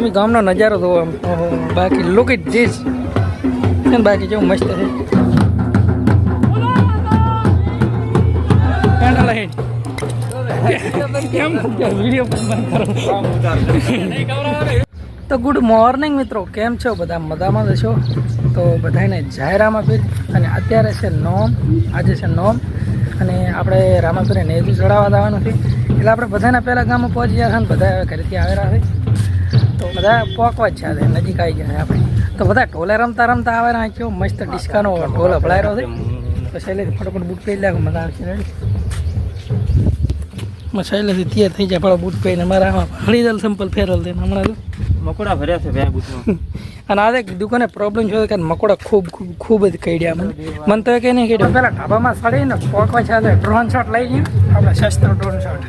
તમે ગામનો નજારો જોવો આમ બાકી લુક ઇટ ધીસ બાકી કેવું મસ્ત છે તો ગુડ મોર્નિંગ મિત્રો, કેમ છો બધા? મજામાં જ છો? તો બધાને જય રામાપીર. અને અત્યારે છે નોમ, આજે છે નોમ અને આપણે રામાપીરે નેજુ ચડાવવા જવાનું છે. એટલે આપણે બધાના પહેલાં ગામમાં પહોંચી ગયા છે ને બધા ઘરેથી આવેલા છે. તો બધા પોકવા જ છે, આજે નજીક આવી ગયા છે આપણે. તો બધા ઢોલે રમતા રમતા આવેલા. કેવો મસ્ત ડિસ્કાનો ઢોલ અભળાયેલો છે. તો શૈલેષ ફટોફટ બૂટ પહેરી લાગો, મજા આવશે. રેડી શૈલેષ તૈયાર થઈ જાય, ફળો બૂટ પહેરીને મારા હળી દલ સિમ્પલ ફેરલ દે હમણાં તો મકોડા ભર્યા છે બે બૂટમાં. અને આજે દુકાને પ્રોબ્લેમ છે કે મકોડા ખૂબ જ કઈડ્યા મને તો કે નહીં કઈડ્યા. પેલા ઢાબામાં સડીને પોકવા છે, ડ્રોન શોટ લઈ લઈએ આપણે, સસ્તો ડ્રોન શોટ.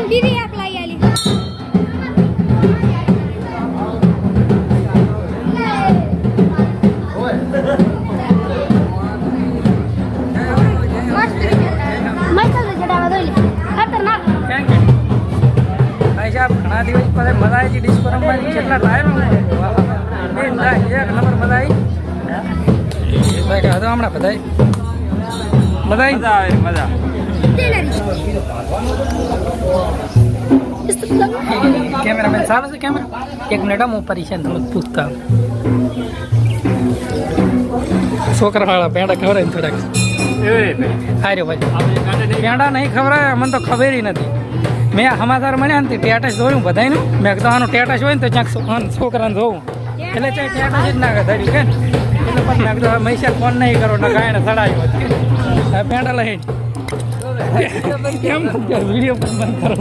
બીવી આપ ઘણા દિવસ પછી મજા આવી ડિસ્કો રમવાની કેટલા ટાઈમ એક નંબર મજા આવી બાકી હતો હમણાં બધા મજા મજા આવે મજા કેમેરામેન ચાલે છે કેમેરા એક મિનિટ હું પરેશાન થોડુંક પૂછતા છોકરાવાળા પેંડા ખવડાય ને થોડાક હાર્યો ભાઈ પેંડા નહીં ખવડાય મને તો ખબર નથી મેં સમાચાર મળ્યા ને ટેટસ જોયું બધાને મેં કીધું આનું ટેટસ હોય ને તો ક્યાંક છોકરાને જોવું એટલે ચાहे ટેટસ જ ના ધર્યું કે ને એટલે પછી મેં કીધું મૈસાર ફોન નહીં કરો ને ગાયને સડાયું પેંડા લઈ કેમ વિડીયો પણ બંધ કરો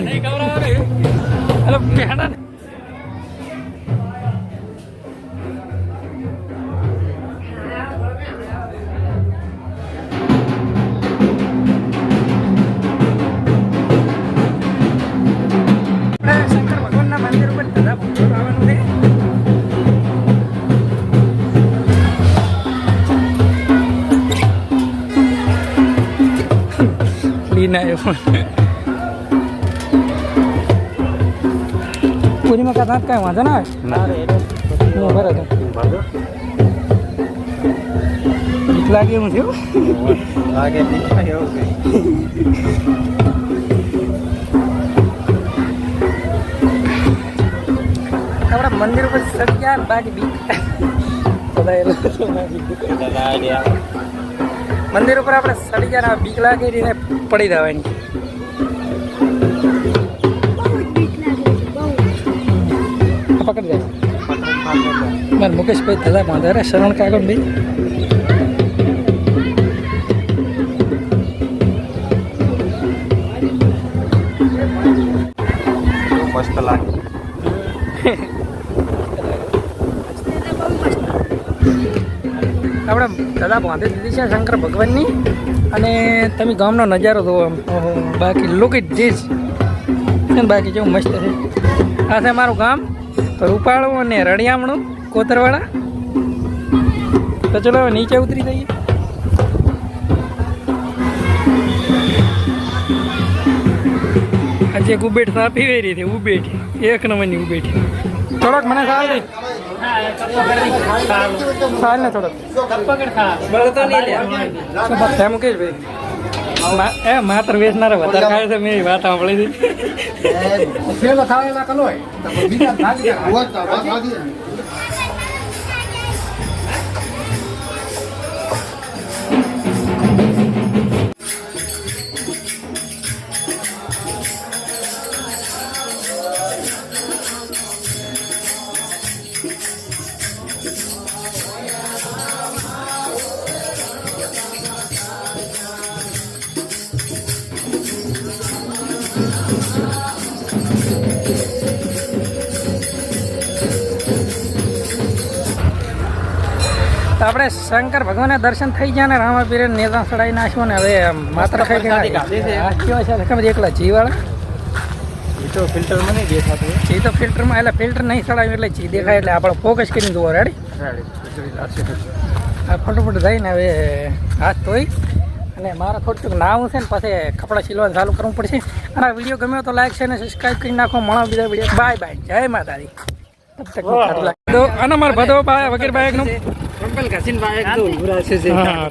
નહીં ખવડાવે એટલે પેંડા શંકર ભગવાનના મંદિર ઉપર દાદા ભક્તો આવવાનું છે લીના પૂરીમાં કદાચ કાંઈ વાંધો ના આવે બરાબર બીક લાગે એવું થયું આપણા મંદિર ઉપર સડી ગયા ને બાકી બીક મંદિર ઉપર આપણે સડી ગયા ને બીક લાગે ને પડી જવાની પકડી જાય મારે મુકેશભાઈ દાદા બાંધા શરણ કાગળ ભાઈ મસ્ત લાગે આપણે દાદા બાંધી દીધી છે શંકર ભગવાનની અને તમે ગામનો નજારો જોવો ઓહો બાકી લોકો જે છે બાકી જેવું મસ્ત છે આ છે મારું ગામ રૂપાળું અને રળિયામણું કોતરવાળા તો ચલો હવે નીચે ઉતરી જઈએ આજે એક ઉબેટ સાપી ગઈ રહી હતી ઉબેટ એક નંબરની ઉબેટ થોડોક મને સાલ દે સાલ ને થોડોક મુકેશભાઈ એ માત્ર વેચનારા વધારે ખાય છે મેં વાત સાંભળી હતી તો આપણે શંકર ભગવાનના દર્શન થઈ ગયા ને રામાપીરે નેતા ચડાવી નાખ્યો ને હવે માત્ર થઈ ગયા કેવા છે ખબર એકલા જીવાળા એ તો ફિલ્ટરમાં નહીં દેખાતું એ તો ફિલ્ટરમાં એટલે ફિલ્ટર નહીં ચડાવ્યું એટલે જી દેખાય એટલે આપણે ફોકસ કરીને જોવો રેડી આ ફટોફટ જઈને હવે હાથ ધોઈ અને મારે થોડુંક નાવું છે ને પછી કપડાં સિલવાનું ચાલુ કરવું પડશે અને આ વિડીયો ગમ્યો તો લાઈક છે ને સબસ્ક્રાઈબ કરી નાખો મળો બીજા વિડીયો બાય બાય જય માતાજી તબ તક તો અને મારા ભદો વગેરે બાયકનું ઘસીને બાઈક દો